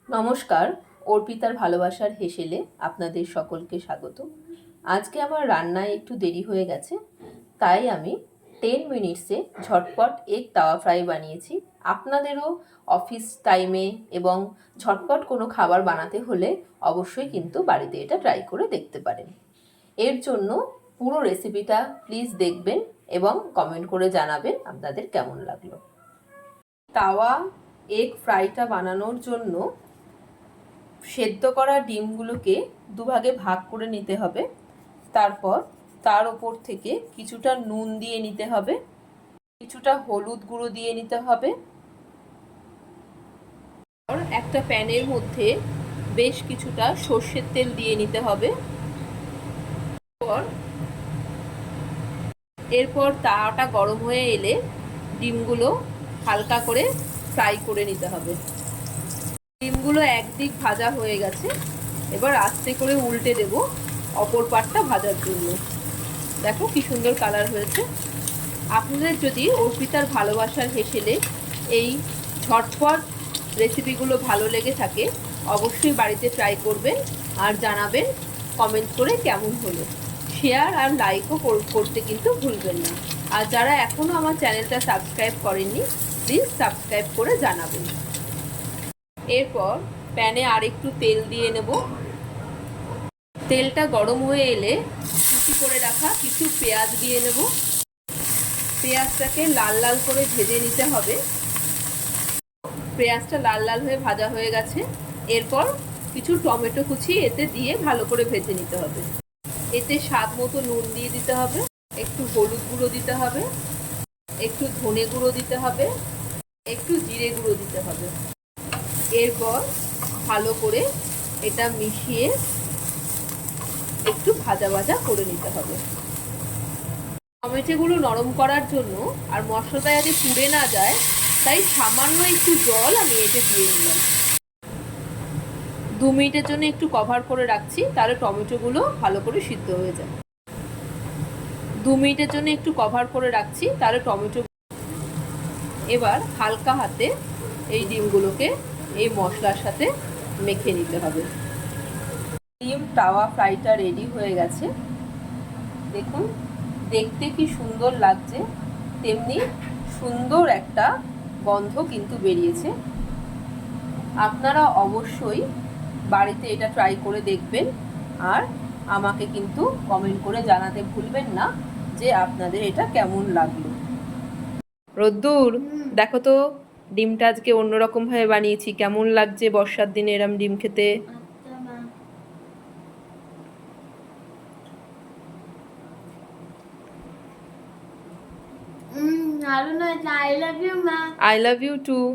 নমস্কার, অর্পিতার ভালোবাসার হেসেলে আপনাদের সকলকে স্বাগত। আজকে আমার রান্নায় একটু দেরি হয়ে গেছে, তাই আমি 10 মিনিটসে ঝটপট এগ তাওয়া ফ্রাই বানিয়েছি। আপনাদেরও অফিস টাইমে এবং ঝটপট কোনো খাবার বানাতে হলে অবশ্যই কিন্তু বাড়িতে এটা ট্রাই করে দেখতে পারেন। এর জন্য পুরো রেসিপিটা প্লিজ দেখবেন এবং কমেন্ট করে জানাবেন আপনাদের কেমন লাগলো। তাওয়া এগ ফ্রাইটা বানানোর জন্য সেদ্ধ করা ডিমগুলোকে দুভাগে ভাগ করে নিতে হবে। তারপর তার ওপর থেকে কিছুটা নুন দিয়ে নিতে হবে, কিছুটা হলুদ গুঁড়ো দিয়ে নিতে হবে। একটা প্যানের মধ্যে বেশ কিছুটা সর্ষের তেল দিয়ে নিতে হবে। এরপর তাওয়াটা গরম হয়ে এলে ডিমগুলো হালকা করে ফ্রাই করে নিতে হবে। ডিমগুলো একদিক ভাজা হয়ে গেছে, এবার আস্তে করে উল্টে দেব অপর পাটটা ভাজার জন্য। দেখো কি সুন্দর কালার হয়েছে। আপনাদের যদি অর্পিতার ভালোবাসার হেসেলে এই ঝটপট রেসিপিগুলো ভালো লেগে থাকে অবশ্যই বাড়িতে ট্রাই করবেন আর জানাবেন কমেন্ট করে কেমন হলো। শেয়ার আর লাইকও করতে কিন্তু ভুলবেন না। আর যারা এখনও আমার চ্যানেলটা সাবস্ক্রাইব করেননি প্লিজ সাবস্ক্রাইব করে জানাবেন। এরপর প্যানে আরেকটু তেল দিয়ে নেব। তেলটা গরম হয়ে এলে কুচি করে রাখা কিছু পেঁয়াজ দিয়ে নেব। পেঁয়াজটাকে লাল লাল করে ভেজে নিতে হবে। পেঁয়াজটা লাল লাল হয়ে ভাজা হয়ে গেছে। এরপর কিছু টমেটো কুচি এতে দিয়ে ভালো করে ভেজে নিতে হবে। এতে স্বাদ মতো নুন দিয়ে দিতে হবে, একটু হলুদ গুঁড়ো দিতে হবে, একটু ধনে গুঁড়ো দিতে হবে, একটু জিরে গুঁড়ো দিতে হবে। এরপর ভালো করে এটা মিশিয়ে একটু ভাজা ভাজা করে নিতে হবে। টমেটোগুলো নরম করার জন্য আর মশলাটা যাতে পুড়ে না যায় তাই সামান্য একটু জল আমি এতে দিয়ে নিলাম। 2 মিনিটের জন্য একটু কভার করে রাখছি, তাহলে টমেটোগুলো ভালো করে সিদ্ধ হয়ে যায়। 2 মিনিটের জন্য একটু কভার করে রাখছি, তাহলে টমেটো। এবার হালকা হাতে এই ডিমগুলোকে এই মশলার সাথে মেখে নিতে হবে। ডিম তাওয়া ফ্রাইটা রেডি হয়ে গেছে। দেখুন দেখতে কি সুন্দর লাগছে, তেমনি সুন্দর একটা গন্ধ কিন্তু বেরিয়েছে। আপনারা অবশ্যই বাড়িতে এটা ট্রাই করে দেখবেন আর আমাকে কিন্তু কমেন্ট করে জানাতে ভুলবেন না যে আপনাদের এটা কেমন লাগলো। রোদ্দুর দেখো তো ডিমটা আজকে অন্যরকমভাবে বানিয়েছি, কেমন লাগছে বর্ষার দিনে এরম ডিম খেতে? I love you, Ma. I love you too.